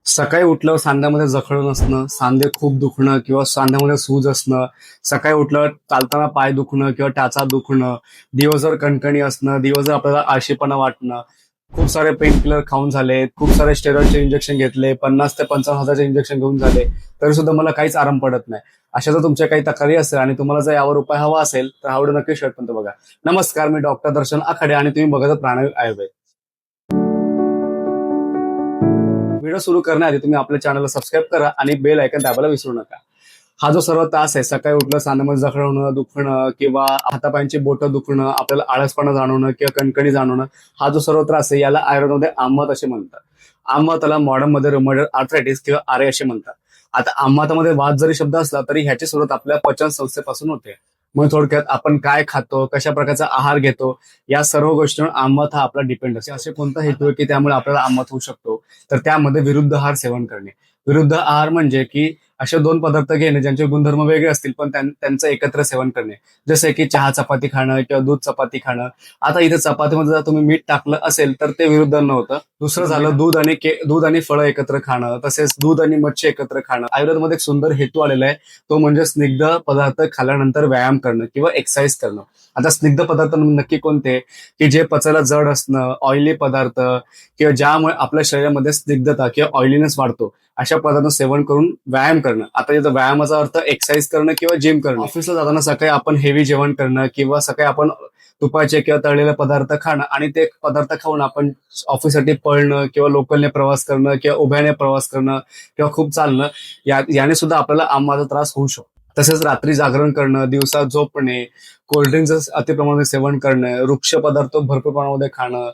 सकाळी उठल्यावर सांध्यामध्ये जखळून असणं, सांधे खूप दुखणं किंवा सांध्यामध्ये सूज असणं, सकाळी उठल्यावर चालताना पाय दुखणं किंवा टाचा दुखणं, दिवसभर कणकणी असणं, दिवसभर आपल्याला आळशीपणा वाटणं, खूप सारे पेन किलर खाऊन झाले, खूप सारे स्टेरॉइडचे इंजेक्शन घेतले, 50,000 ते 55,000चे इंजेक्शन घेऊन झाले, तरी सुद्धा मला काहीच आराम पडत नाही. अशा जर तुमच्या काही तक्रारी असेल आणि तुम्हाला जर यावर उपाय हवा असेल तर हा व्हिडिओ नक्की शेवटपर्यंत बघा. नमस्कार, मी डॉक्टर दर्शन आखाडे आणि तुम्ही बघत आहात प्राणवायू आयुर्वेद. व्हिडिओ सुरू करण्याआधी तुम्ही आपल्या चॅनलला सबस्क्राईब करा आणि बेल आयकॉन दाबायला विसरू नका. हा जो सर्व त्रास आहे, सकाळी उठलं सांध्यामध्ये जखड होणं, दुखणं किंवा हातापायांची बोटं दुखणं, आपल्याला आळसपणा जाणवणं किंवा कणकणी जाणवणं, हा जो सर्व त्रास आहे याला आयुर्वेदामध्ये आम्हात असे म्हणतात. आम्हाताला मॉडर्न मध्ये रुमॅटॉइड आर्थरायटिस किंवा आरे असे म्हणतात. आता आम्हातामध्ये वात जरी शब्द असला तरी ह्याची सुरुवात आपल्या पचन संस्थेपासून होते. मग थोडक्यात आपण काय खातो, कशा प्रकारचा आहार घेतो, या सर्व गोष्टींवर आम्हात हा आपला डिपेंड असतो. असे कोणता हेतू आहे की त्यामुळे आपल्याला आम्हात होऊ शकतो, तर त्यामध्ये विरुद्ध आहार सेवन करणे. विरुद्ध आहार म्हणजे की असे दोन पदार्थ घेणे ज्यांचे गुणधर्म वेगळे असतील पण त्यांचं एकत्र सेवन करणे. जसे की चहा चपाती खाणं किंवा दूध चपाती खाणं. आता इथे चपातीमध्ये जर तुम्ही मीठ टाकलं असेल तर ते विरुद्ध अन्न होतं. दुसरं झालं दूध आणि फळं एकत्र खाणं, तसेच दूध आणि मच्छी एकत्र खाणं. आयुर्वेदमध्ये एक सुंदर हेतू आलेला आहे, तो म्हणजे स्निग्ध पदार्थ खाल्ल्यानंतर व्यायाम करणं किंवा एक्सरसाइज करणं. आता स्निग्ध पदार्थ नक्की कोणते, की जे पचायला जड असणं, ऑइली पदार्थ किंवा ज्यामुळे आपल्या शरीरामध्ये स्निग्धता किंवा ऑइलीनेस वाढतो, अशा पदार्थ सेवन करून व्यायाम करणं. आता इथं व्यायामाचा अर्थ एक्सरसाइज करणं किंवा जिम करणं. ऑफिसला जाताना सकाळी आपण हेवी जेवण करणं किंवा सकाळी आपण तुपाचे किंवा तळलेले पदार्थ खाणं आणि ते पदार्थ खाऊन आपण ऑफिससाठी पळणं किंवा लोकलने प्रवास करणं किंवा उभ्याने प्रवास करणं किंवा खूप चालणं, याने सुद्धा आपल्याला आम्हाला त्रास होऊ शकतो. तसेच रात्री जागरण करणं, दिवसा झोपणे, कोल्ड्रिंकचं अतिप्रमाणात सेवन करणं, वृक्ष पदार्थ भरपूर प्रमाणामध्ये खाणं,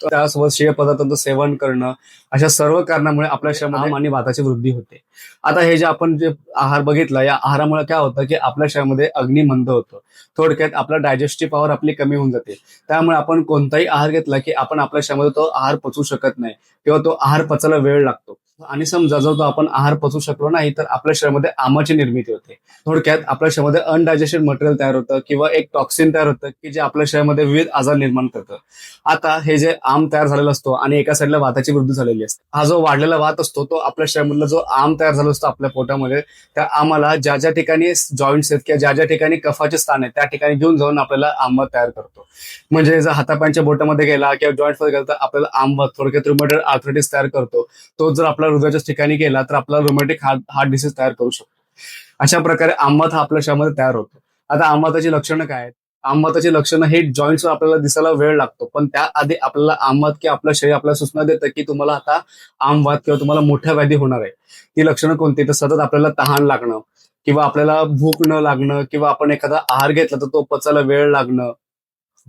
त्यासोबत शिळे पदार्थांचं सेवन करणं, अशा सर्व कारणामुळे आपल्या शरीरामध्ये आणि वाताची वृद्धी होते. आता हे जे आपण जे आहार बघितला, या आहारामुळे काय होतं की आपल्या शरीरामध्ये अग्नी मंद होतं. थोडक्यात आपला डायजेस्टिव्ह पॉवर आपली कमी होऊन जाते. त्यामुळे आपण कोणताही आहार घेतला की आपण आपल्या शरीरामध्ये तो आहार पचवू शकत नाही किंवा तो आहार पचायला वेळ लागतो. आणि समजा जर तो आपण आहार पचवू शकलो नाही तर आपल्या शरीरामध्ये आमाची निर्मिती होते. थोडक्यात आपल्या शरीरामध्ये अनडायजेस्टेड मटेरियल तयार होतं किंवा एक टॉक्सिन तयार होतं की जे आपल्या शरीरामध्ये विविध आजार निर्माण करतं. आता हे जे आम तयार झालेला असतो आणि एका साईडला वाताची वृद्धी झालेली असते, हा जो वाढलेला वात असतो तो आपल्या शरीरामधला जो आम तयार झाला असतो आपल्या पोटामध्ये, त्या आमाला ज्या ज्या ठिकाणी जॉईंट्स आहेत किंवा ज्या ज्या ठिकाणी कफाचे स्थान आहे त्या ठिकाणी घेऊन जाऊन आपल्याला आंबा तयार करतो. म्हणजे जर हातापायांच्या बोटामध्ये गेला किंवा जॉईंट मध्ये गेला तर आपल्याला आंबा थोडक्यात रुमॅटॉइड आर्थरायटिस तयार करतो. तो जर आपल्या हृदयाच्या ठिकाणी गेला तर आपल्याला रुमॅटिक हार्ट डिसीज तयार करू शकतो. अशा प्रकारे आंबत हा आपल्या शरीरामध्ये तयार होतो. आता आंबताची लक्षणं काय आहेत? आंबताची लक्षणं हे जॉईंट्सवर आपल्याला दिसायला वेळ लागतो, पण त्याआधी आपल्याला आंबत की आपलं शरीर आपल्याला सूचना देतं की तुम्हाला आता आमवात किंवा तुम्हाला मोठ्या व्याधी होणार आहे. ती लक्षणं कोणती? तर सतत आपल्याला तहान लागणं किंवा आपल्याला भूक न लागणं किंवा आपण एखादा आहार घेतला तर तो पचायला वेळ लागणं.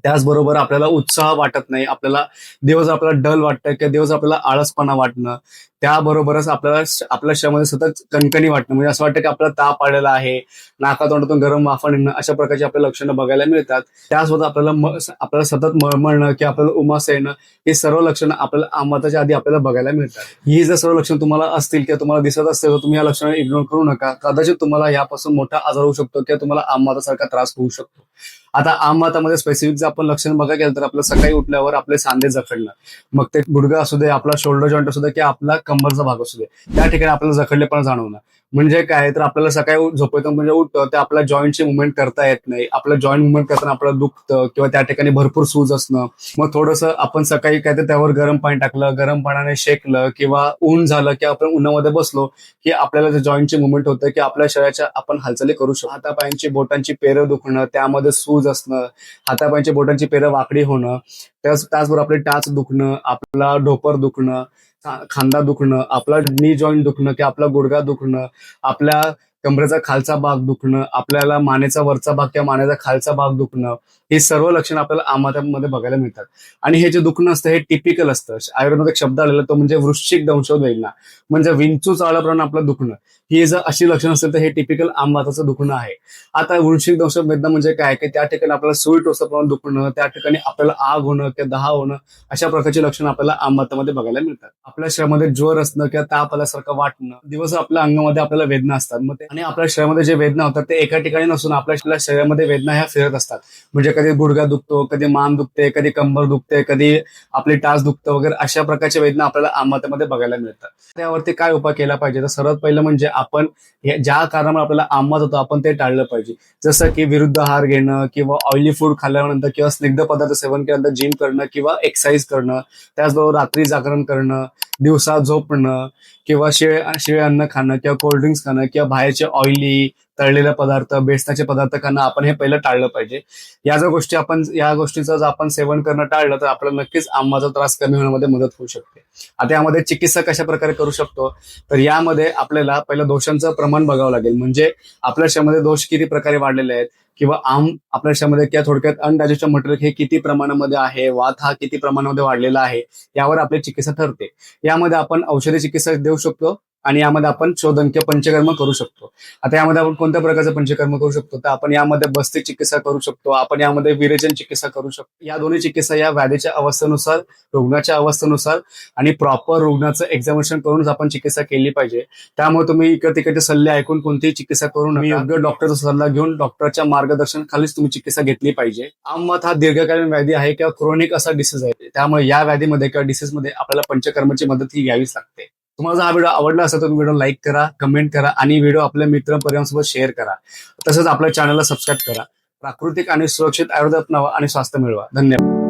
त्याचबरोबर आपल्याला उत्साह वाटत नाही, आपल्याला दिवस आपल्याला डल वाटतं किंवा दिवस आपल्याला आळसपणा वाटणं. त्याबरोबरच आपल्याला आपल्या शरीरामध्ये सतत कणकणी वाटणं, म्हणजे असं वाटतं की आपल्याला ताप आलेला आहे, नाकातोंडातून गरम वाफा निघणं, अशा प्रकारची आपल्याला लक्षणं बघायला मिळतात. त्यासोबत आपल्याला सतत मळमळणं किंवा आपल्याला उमास येणं, हे सर्व लक्षणं आपल्याला आंबताच्या आधी आपल्याला बघायला मिळतात. ही जर सर्व लक्षणं तुम्हाला असतील किंवा तुम्हाला दिसत असतील तर तुम्ही या लक्षणांना इग्नोर करू नका. कदाचित तुम्हाला यापासून मोठा आजार होऊ शकतो किंवा तुम्हाला आंबातासारखा त्रास होऊ शकतो. आता आंबातामध्ये स्पेसिफिक जर आपण लक्षण बघायला गेलं तर आपलं सकाळी उठल्यावर आपले सांधे जखडणं, मग ते गुडघा असू दे, आपला शोल्डर जॉईंट असू दे किंवा आपला कंबरचा भाग असू दे, त्या ठिकाणी आपल्याला जखडलेपणा जाणवणं. म्हणजे काय, तर आपल्याला सकाळी झोपेतून म्हणजे उठतं ते आपल्या जॉईंटची मुवमेंट करता येत नाही, आपलं जॉईंट मुवमेंट करताना आपल्याला दुखतं किंवा त्या ठिकाणी भरपूर सूज असणं. मग थोडंसं आपण सकाळी काय तर त्यावर गरम पाणी टाकलं, गरम पाण्याने शेकलं किंवा ऊन झालं की आपण उन्हामध्ये बसलो की आपल्याला जॉईंटची मुवमेंट होतं की आपल्या शरीराच्या आपण हालचाली करू शकतो. हातापायांची बोटांची पेरं दुखणं, त्यामध्ये सूज असणं, हातापायांची बोटांची पेरं वाकडी होणं, त्याचबरोबर आपले टाच दुखणं, आपला ढोपर दुखणं, खांदा दुखणं, आपला नी जॉईंट दुखणं की आपला गुडघा दुखणं, आपल्या कमरेचा खालचा भाग दुखणं, आपल्याला मानेचा वरचा भाग किंवा मानेचा खालचा भाग दुखणं, हे सर्व लक्षणं आपल्याला आमातामध्ये बघायला मिळतात. आणि हे जे दुखणं असतं हे टिपिकल असतं. आयुर्वेदात एक शब्द आलेला तो म्हणजे वृश्चिक दंशोद वेदना, म्हणजे विंचू चावल्याप्रमाणे आपलं दुखणं. ही जर अशी लक्षणं असेल तर हे टिपिकल आंबाताचं दुखणं आहे. आता वृश्चिक दंशोद वेदना म्हणजे काय, की त्या ठिकाणी आपल्याला सुई टोचल्याप्रमाणे दुखणं, त्या ठिकाणी आपल्याला आग होणं किंवा दहा होणं, अशा प्रकारची लक्षणं आपल्याला आंबातामध्ये बघायला मिळतात. आपल्या शरीरामध्ये ज्वर असणं किंवा ताप आल्यासारखं वाटणं, दिवस आपल्या अंगामध्ये आपल्याला वेदना असतात. मग आणि आपल्या शरीरामध्ये जे वेदना होतात ते एका ठिकाणी नसून आपल्या शरीरामध्ये वेदना ह्या फिरत असतात. म्हणजे कधी गुडघा दुखतो, कधी मान दुखते, कधी कंबर दुखते, कधी आपली टाच दुखतं वगैरे अशा प्रकारच्या वेदना आपल्याला आमवातामध्ये बघायला मिळतात. त्यावरती काय उपाय केला पाहिजे? तर सर्वात पहिलं म्हणजे आपण ज्या कारणामुळे आपल्याला आमवात होतो आपण ते टाळलं पाहिजे. जसं की विरुद्ध आहार घेणं किंवा ऑइली फूड खाल्ल्यानंतर किंवा स्निग्ध पदार्थ सेवन केल्यानंतर जिम करणं किंवा एक्सरसाइज करणं, त्याचबरोबर रात्री जागरण करणं, दिवसा झोपणं किंवा शिळे अन्न खाणं किंवा कोल्ड्रिंक्स खाणं किंवा बाहेरचे ऑइली तळलेले पदार्थ, बेसनाचे पदार्थ खाणं आपण हे पहिलं टाळलं पाहिजे. या गोष्टीचं जर आपण सेवन करणं टाळलं तर आपल्याला नक्कीच आंबाचा त्रास कमी होण्यामध्ये मदत होऊ शकते. आता यामध्ये चिकित्सा कशा प्रकारे करू शकतो? तर यामध्ये आपल्याला पहिलं दोषांचं प्रमाण बघावं लागेल. म्हणजे आपल्या शरीरामध्ये दोष किती प्रकारे वाढलेले आहेत किंवा आपल्या शरीरामध्ये किंवा थोडक्यात अनडायजेस्टेड मटेरियल हे किती प्रमाणामध्ये आहे, वात हा किती प्रमाणामध्ये वाढलेला आहे, यावर आपली चिकित्सा ठरते. यामध्ये आपण औषधी चिकित्सा देऊ शकतो आणि यामध्ये आपण शोधन किंवा पंचकर्म करू शकतो. आता यामध्ये आपण कोणत्या प्रकारचं पंचकर्म करू शकतो? तर आपण यामध्ये बस्ती चिकित्सा करू शकतो, आपण यामध्ये विरेचन चिकित्सा करू शकतो. या दोन्ही चिकित्सा या व्याधीच्या अवस्थेनुसार, रुग्णाच्या अवस्थेनुसार आणि प्रॉपर रुग्णाचं एक्झामिनेशन करूनच आपण चिकित्सा केली पाहिजे. त्यामुळे तुम्ही इकडे तिकडचे सल्ले ऐकून कोणतीही चिकित्सा करू नका. योग्य डॉक्टरचा सल्ला घेऊन डॉक्टरच्या मार्गदर्शनाखालीच तुम्ही चिकित्सा घेतली पाहिजे. आमवात हा दीर्घकालीन व्याधी आहे किंवा क्रोनिक असा डिसीज आहे. त्यामुळे या व्याधीमध्ये किंवा डिसीजमध्ये आपल्याला पंचकर्माची मदत ही घ्यावीच लागते. तुम्हाला जर हा व्हिडिओ आवडला असेल तर तुम्ही व्हिडिओ लाईक करा, कमेंट करा आणि व्हिडिओ आपल्या मित्र परिवारांसोबत शेअर करा. तसंच आपल्या चॅनलला सबस्क्राईब करा. प्राकृतिक आणि सुरक्षित आयुर्वेद अपनावा आणि स्वास्थ्य मिळवा. धन्यवाद.